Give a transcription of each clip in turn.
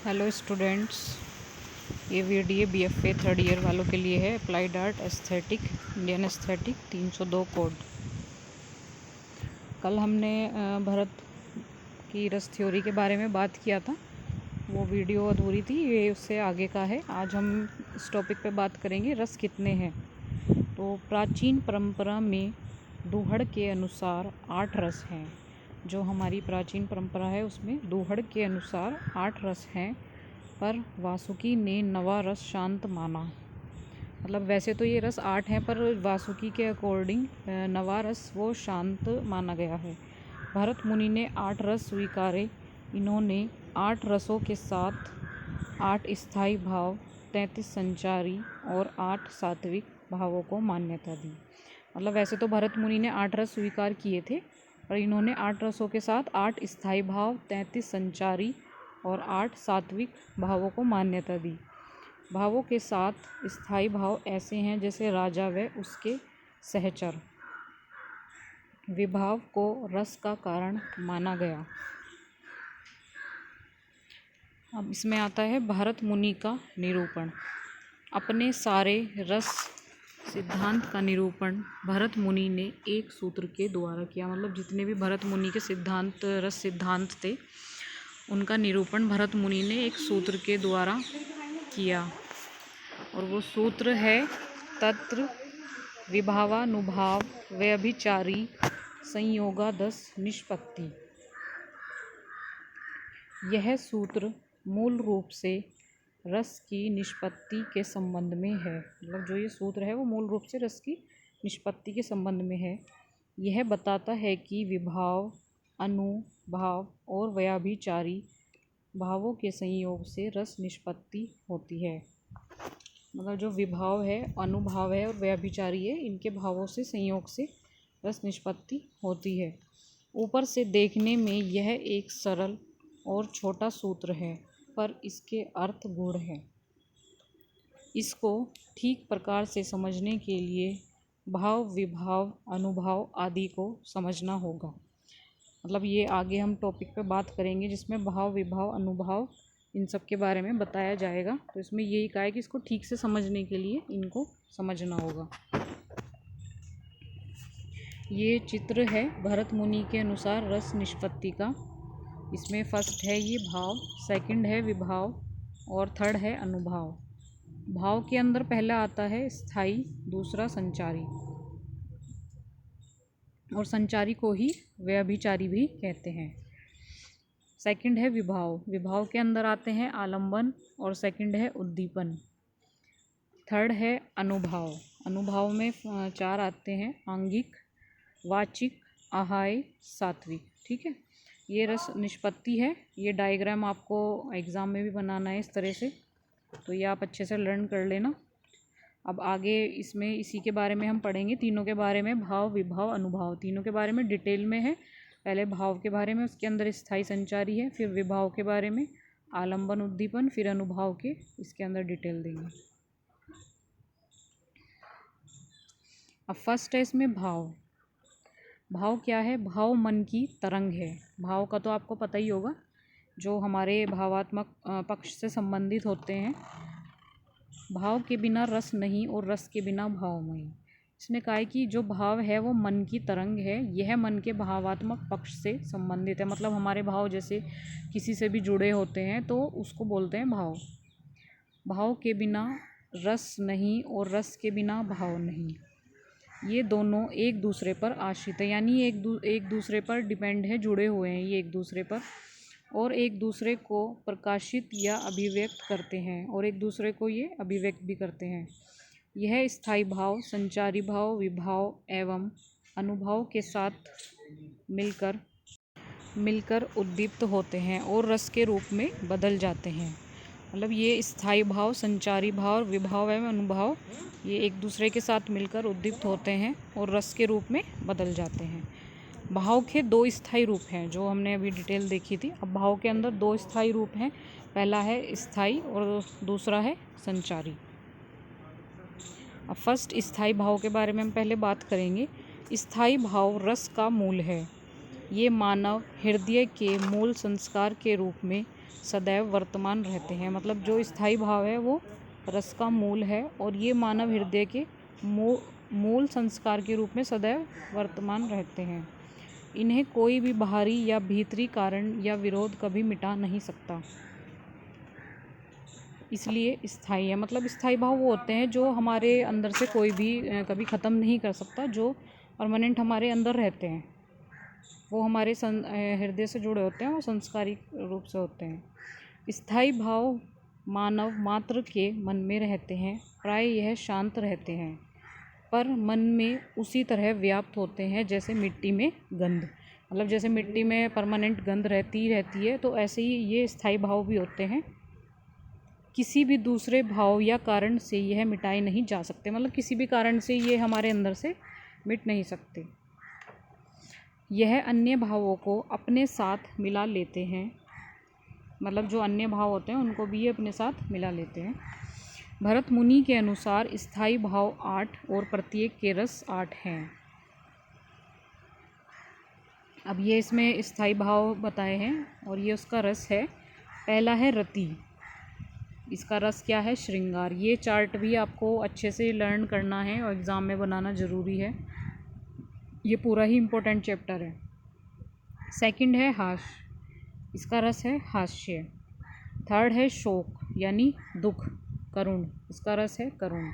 Hello students, ये video BFA third year वालों के लिए है। Applied art aesthetic Indian aesthetic 302 code. कल हमने भरत की रस थ्योरी के बारे में बात किया था, वो वीडियो अधूरी थी, ये उससे आगे का है। आज हम इस टॉपिक पे बात करेंगे रस कितने हैं। तो प्राचीन परंपरा में दूहड़ के अनुसार 8 रस हैं। जो हमारी प्राचीन परंपरा है उसमें दूहड़ के अनुसार 8 रस हैं, पर वासुकी ने नवा रस शांत माना। मतलब वैसे तो ये रस 8 हैं, पर वासुकी के अकॉर्डिंग नवा रस वो शांत माना गया है। भरत मुनि ने 8 रस स्वीकारे। इन्होंने 8 रसों के साथ 8 स्थायी भाव, 33 संचारी और 8 सात्विक भावों को मान्यता दी। मतलब वैसे तो भरत मुनि ने 8 रस स्वीकार किए थे, पर इन्होंने 8 रसों के साथ 8 स्थायी भाव, 33 संचारी और 8 सात्विक भावों को मान्यता दी। भावों के साथ स्थायी भाव ऐसे हैं जैसे राजा व उसके सहचर। विभाव को रस का कारण माना गया। अब इसमें आता है भरत मुनि का निरूपण। अपने सारे रस सिद्धांत का निरूपण भरत मुनि ने एक सूत्र के द्वारा किया। मतलब जितने भी भरत मुनि के सिद्धांत, रस सिद्धांत थे, उनका निरूपण भरत मुनि ने एक सूत्र के द्वारा किया, और वो सूत्र है तत्र विभावानुभाव व्यभिचारी संयोगादस निष्पत्ति। यह सूत्र मूल रूप से रस की निष्पत्ति के संबंध में है। मतलब जो ये सूत्र है वो मूल रूप से रस की निष्पत्ति के संबंध में है। यह बताता है कि विभाव, अनुभाव और व्यभिचारी भावों के संयोग से रस निष्पत्ति होती है। मतलब जो विभाव है, अनुभाव है और व्यभिचारी है, इनके भावों से संयोग से रस निष्पत्ति होती है। ऊपर से देखने में यह एक सरल और छोटा सूत्र है, पर इसके अर्थ गूढ़ है। इसको ठीक प्रकार से समझने के लिए भाव, विभाव, अनुभाव आदि को समझना होगा। मतलब ये आगे हम टॉपिक पे बात करेंगे जिसमें भाव, विभाव, अनुभाव इन सब के बारे में बताया जाएगा। तो इसमें यही कहा है कि इसको ठीक से समझने के लिए इनको समझना होगा। ये चित्र है भरत मुनि के अनुसार रस निष्पत्ति का। इसमें फर्स्ट है ये भाव, सेकंड है विभाव और थर्ड है अनुभाव। भाव के अंदर पहला आता है स्थायी, दूसरा संचारी, और संचारी को ही व्यभिचारी भी कहते हैं। सेकंड है विभाव। विभाव के अंदर आते हैं आलंबन और सेकंड है उद्दीपन। थर्ड है अनुभाव। अनुभाव में 4 आते हैं, आंगिक, वाचिक, आहाय, सात्विक। ठीक है, ये रस निष्पत्ति है। ये डायग्राम आपको एग्ज़ाम में भी बनाना है इस तरह से, तो ये आप अच्छे से लर्न कर लेना। अब आगे इसमें इसी के बारे में हम पढ़ेंगे, तीनों के बारे में, भाव, विभाव, अनुभाव, तीनों के बारे में डिटेल में है। पहले भाव के बारे में, उसके अंदर स्थायी संचारी है, फिर विभाव के बारे में आलंबन, उद्दीपन, फिर अनुभाव के इसके अंदर डिटेल देंगे। अब फर्स्ट है इसमें भाव। भाव क्या है? भाव मन की तरंग है। भाव का तो आपको पता ही होगा, जो हमारे भावात्मक पक्ष से संबंधित होते हैं। भाव के बिना रस नहीं और रस के बिना भाव नहीं। इसने कहा है कि जो भाव है वो मन की तरंग है, यह मन के भावात्मक पक्ष से संबंधित है। मतलब हमारे भाव जैसे किसी से भी जुड़े होते हैं तो उसको बोलते हैं भाव। भाव के बिना रस नहीं और रस के बिना भाव नहीं। ये दोनों एक दूसरे पर आश्रित है, यानी एक दूसरे पर डिपेंड है, जुड़े हुए हैं ये एक दूसरे पर, और एक दूसरे को प्रकाशित या अभिव्यक्त करते हैं, और एक दूसरे को ये अभिव्यक्त भी करते हैं। यह स्थायी भाव, संचारी भाव, विभाव एवं अनुभाव के साथ मिलकर उद्दीप्त होते हैं और रस के रूप में बदल जाते हैं। मतलब ये स्थायी भाव, संचारी भाव, विभाव एवं अनुभाव, ये एक दूसरे के साथ मिलकर उद्दीप्त होते हैं और रस के रूप में बदल जाते हैं। भाव के 2 स्थायी रूप हैं, जो हमने अभी डिटेल देखी थी। अब भाव के अंदर 2 स्थायी रूप हैं, पहला है स्थायी और दूसरा है संचारी। अब फर्स्ट स्थायी भाव के बारे में हम पहले बात करेंगे। स्थायी भाव रस का मूल है। ये मानव हृदय के मूल संस्कार के रूप में सदैव वर्तमान रहते हैं। मतलब जो स्थायी भाव है वो रस का मूल है और ये मानव हृदय के मूल संस्कार के रूप में सदैव वर्तमान रहते हैं। इन्हें कोई भी बाहरी या भीतरी कारण या विरोध कभी मिटा नहीं सकता, इसलिए स्थायी है। मतलब स्थायी भाव वो होते हैं जो हमारे अंदर से कोई भी कभी ख़त्म नहीं कर सकता, जो परमानेंट हमारे अंदर रहते हैं, वो हमारे हृदय से जुड़े होते हैं और संस्कारिक रूप से होते हैं। स्थायी भाव मानव मात्र के मन में रहते हैं, प्राय यह शांत रहते हैं, पर मन में उसी तरह व्याप्त होते हैं जैसे मिट्टी में गंध। मतलब जैसे मिट्टी में परमानेंट गंध रहती है, तो ऐसे ही ये स्थायी भाव भी होते हैं। किसी भी दूसरे भाव या कारण से यह मिटाए नहीं जा सकते। मतलब किसी भी कारण से ये हमारे अंदर से मिट नहीं सकते। यह अन्य भावों को अपने साथ मिला लेते हैं। मतलब जो अन्य भाव होते हैं उनको भी ये अपने साथ मिला लेते हैं। भरत मुनि के अनुसार स्थायी भाव 8 और प्रत्येक के रस 8 हैं। अब ये इसमें स्थायी भाव बताए हैं और ये उसका रस है। पहला है रति, इसका रस क्या है? श्रृंगार। ये चार्ट भी आपको अच्छे से लर्न करना है और एग्ज़ाम में बनाना ज़रूरी है, ये पूरा ही इम्पोर्टेंट चैप्टर है। सेकंड है हास्य, इसका रस है हास्य। थर्ड है शोक यानी दुख, करुण, इसका रस है करुण।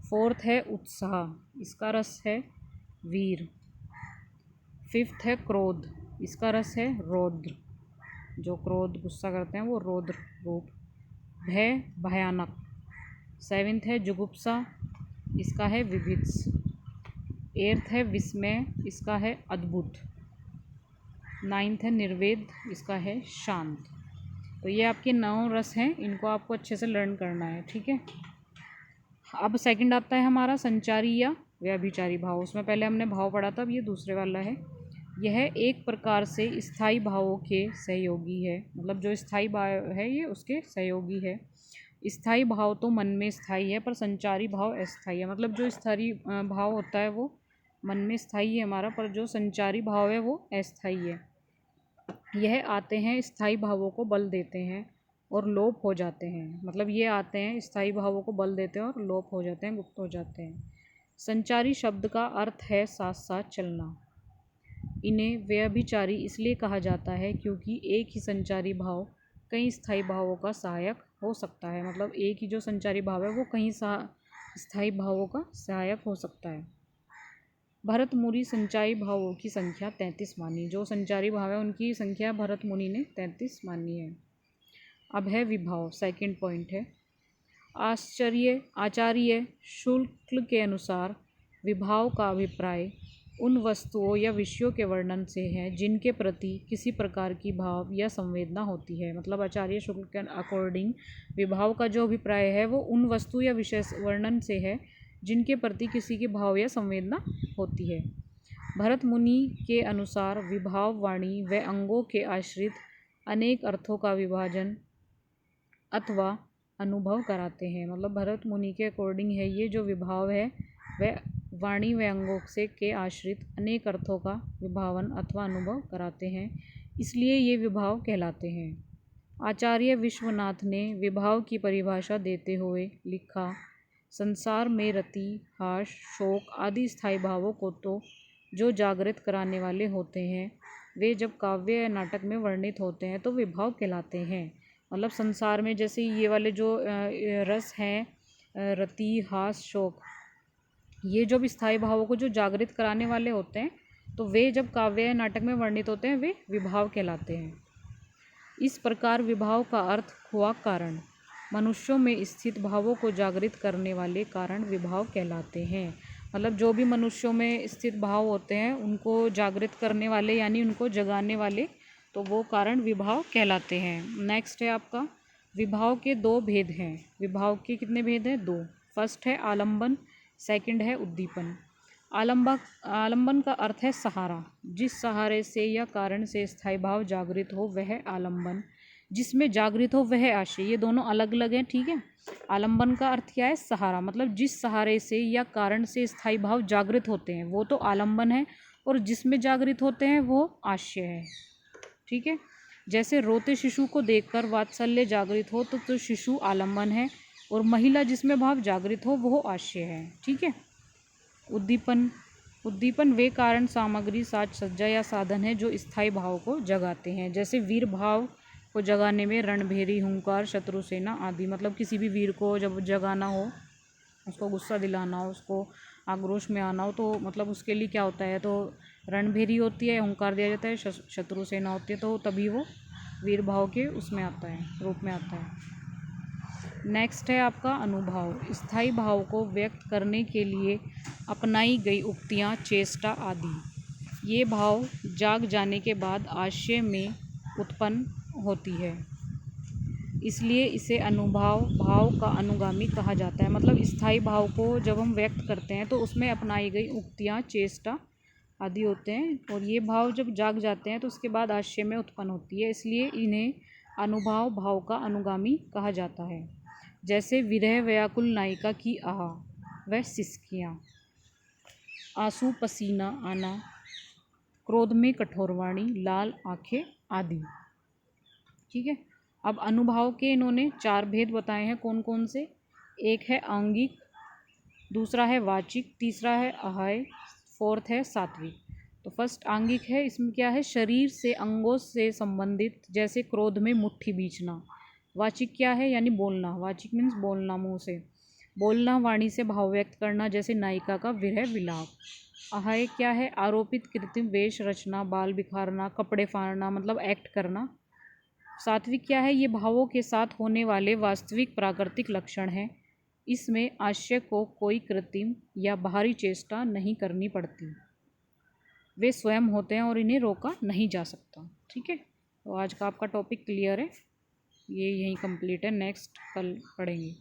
फोर्थ है उत्साह, इसका रस है वीर। फिफ्थ है क्रोध, इसका रस है रौद्र, जो क्रोध गुस्सा करते हैं वो रौद्र रूप। भय भयानक। सेवेंथ है जुगुप्सा, इसका है विभत्स। एट्थ है विस्मय, इसका है अद्भुत। नाइन्थ है निर्वेद, इसका है शांत। तो ये आपके 9 रस हैं, इनको आपको अच्छे से लर्न करना है, ठीक है। अब सेकंड आता है हमारा संचारी या व्यभिचारी भाव। उसमें पहले हमने भाव पढ़ा था, अब ये दूसरे वाला है। यह एक प्रकार से स्थायी भावों के सहयोगी है। मतलब जो स्थायी भाव है ये उसके सहयोगी है। स्थायी भाव तो मन में स्थायी है, पर संचारी भाव अस्थायी है। मतलब जो स्थायी भाव होता है वो मन में स्थायी है हमारा, पर जो संचारी भाव है वो अस्थायी है। यह आते हैं स्थायी भावों को बल देते हैं और लोप हो जाते हैं। मतलब ये आते हैं स्थायी भावों को बल देते हैं और लोप हो जाते हैं, गुप्त हो जाते हैं। संचारी शब्द का अर्थ है साथ साथ चलना। इन्हें व्यभिचारी इसलिए कहा जाता है क्योंकि एक ही संचारी भाव कई स्थायी भावों का सहायक हो सकता है। मतलब एक ही जो संचारी भाव है वो कई स्थायी भावों का सहायक हो सकता है। भरत मुनि संचारी भावों की संख्या 33 मानी। जो संचारी भाव है उनकी संख्या भरत मुनि ने 33 मानी है। अब है विभाव, सेकंड पॉइंट है। आचार्य शुक्ल के अनुसार विभाव का अभिप्राय उन वस्तुओं या विषयों के वर्णन से है जिनके प्रति किसी प्रकार की भाव या संवेदना होती है। मतलब आचार्य शुक्ल के अकॉर्डिंग विभाव का जो अभिप्राय है वो उन वस्तु या विषय वर्णन से है जिनके प्रति किसी की भाव या संवेदना होती है। भरत मुनि के अनुसार विभाव वाणी व अंगों के आश्रित अनेक अर्थों का विभाजन अथवा अनुभव कराते हैं। मतलब भरत मुनि के अकॉर्डिंग है ये जो विभाव है वह वाणी व अंगों से के आश्रित अनेक अर्थों का विभावन अथवा अनुभव कराते हैं, इसलिए ये विभाव कहलाते हैं। आचार्य विश्वनाथ ने विभाव की परिभाषा देते हुए लिखा, संसार में रति, हास, शोक आदि स्थायी भावों को तो जो जागृत कराने वाले होते हैं वे जब काव्य या नाटक में वर्णित होते हैं तो विभाव कहलाते हैं। मतलब संसार में जैसे ये वाले जो रस हैं रति, हास, शोक, ये जो भी स्थायी भावों को जो जागृत कराने वाले होते हैं तो वे जब काव्य या नाटक में वर्णित होते हैं वे विभाव कहलाते हैं। इस प्रकार विभाव का अर्थ हुआ कारण। मनुष्यों में स्थित भावों को जागृत करने वाले कारण विभाव कहलाते हैं। मतलब जो भी मनुष्यों में स्थित भाव होते हैं उनको जागृत करने वाले यानी उनको जगाने वाले, तो वो कारण विभाव कहलाते हैं। नेक्स्ट है आपका विभाव के 2 भेद हैं। विभाव के कितने भेद हैं? 2। फर्स्ट है आलंबन, सेकंड है उद्दीपन। आलंबन का अर्थ है सहारा। जिस सहारे से या कारण से स्थायी भाव जागृत हो वह आलंबन, जिसमें जागृत हो वह आश्रय। ये दोनों अलग अलग हैं, ठीक है। आलंबन का अर्थ क्या है? सहारा। मतलब जिस सहारे से या कारण से स्थायी भाव जागृत होते हैं वो तो आलंबन है, और जिसमें जागृत होते हैं वो आश्य है। ठीक है, जैसे रोते शिशु को देखकर वात्सल्य जागृत हो तो शिशु आलम्बन है, और महिला जिसमें भाव जागृत हो वो आश्य है। ठीक है। उद्दीपन उद्दीपन वे कारण सामग्री साज सज्जा या साधन है जो स्थायी भाव को जगाते हैं। जैसे वीर भाव को जगाने में रणभेरी, हुंकार, शत्रुसेना आदि। मतलब किसी भी वीर को जब जगाना हो, उसको गुस्सा दिलाना हो, उसको आक्रोश में आना हो, तो मतलब उसके लिए क्या होता है, तो रणभेरी होती है, हुंकार दिया जाता है, शत्रुसेना होती है, तो तभी वो वीर भाव के उसमें आता है, रूप में आता है। नेक्स्ट है आपका अनुभाव। स्थायी भाव को व्यक्त करने के लिए अपनाई गई उक्तियाँ, चेष्टा आदि। ये भाव जाग जाने के बाद आशय में उत्पन्न होती है, इसलिए इसे अनुभाव भाव का अनुगामी कहा जाता है। मतलब स्थायी भाव को जब हम व्यक्त करते हैं तो उसमें अपनाई गई उक्तियाँ, चेष्टा आदि होते हैं, और ये भाव जब जाग जाते हैं तो उसके बाद आशय में उत्पन्न होती है, इसलिए इन्हें अनुभाव भाव का अनुगामी कहा जाता है। जैसे विरह व्याकुल नायिका की आह व सिसकियाँ, आंसू पसीना आना, क्रोध में कठोर वाणी, लाल आंखें आदि। ठीक है। अब अनुभाव के इन्होंने 4 भेद बताए हैं। कौन कौन से? एक है आंगिक, दूसरा है वाचिक, तीसरा है अहाय, फोर्थ है सात्विक। तो फर्स्ट आंगिक है, इसमें क्या है, शरीर से अंगों से संबंधित, जैसे क्रोध में मुट्ठी बीचना। वाचिक क्या है, यानी बोलना। वाचिक मीन्स बोलना, मुंह से बोलना, वाणी से भाव व्यक्त करना, जैसे नायिका का विरह विलाप। अहाय क्या है, आरोपित कृत्रिम वेश रचना, बाल बिखारना, कपड़े फाड़ना, मतलब एक्ट करना। सात्विक क्या है, ये भावों के साथ होने वाले वास्तविक प्राकृतिक लक्षण हैं। इसमें आशय को कोई कृत्रिम या बाहरी चेष्टा नहीं करनी पड़ती, वे स्वयं होते हैं और इन्हें रोका नहीं जा सकता। ठीक है, तो आज का आपका टॉपिक क्लियर है, ये यहीं कंप्लीट है, नेक्स्ट कल पढ़ेंगे।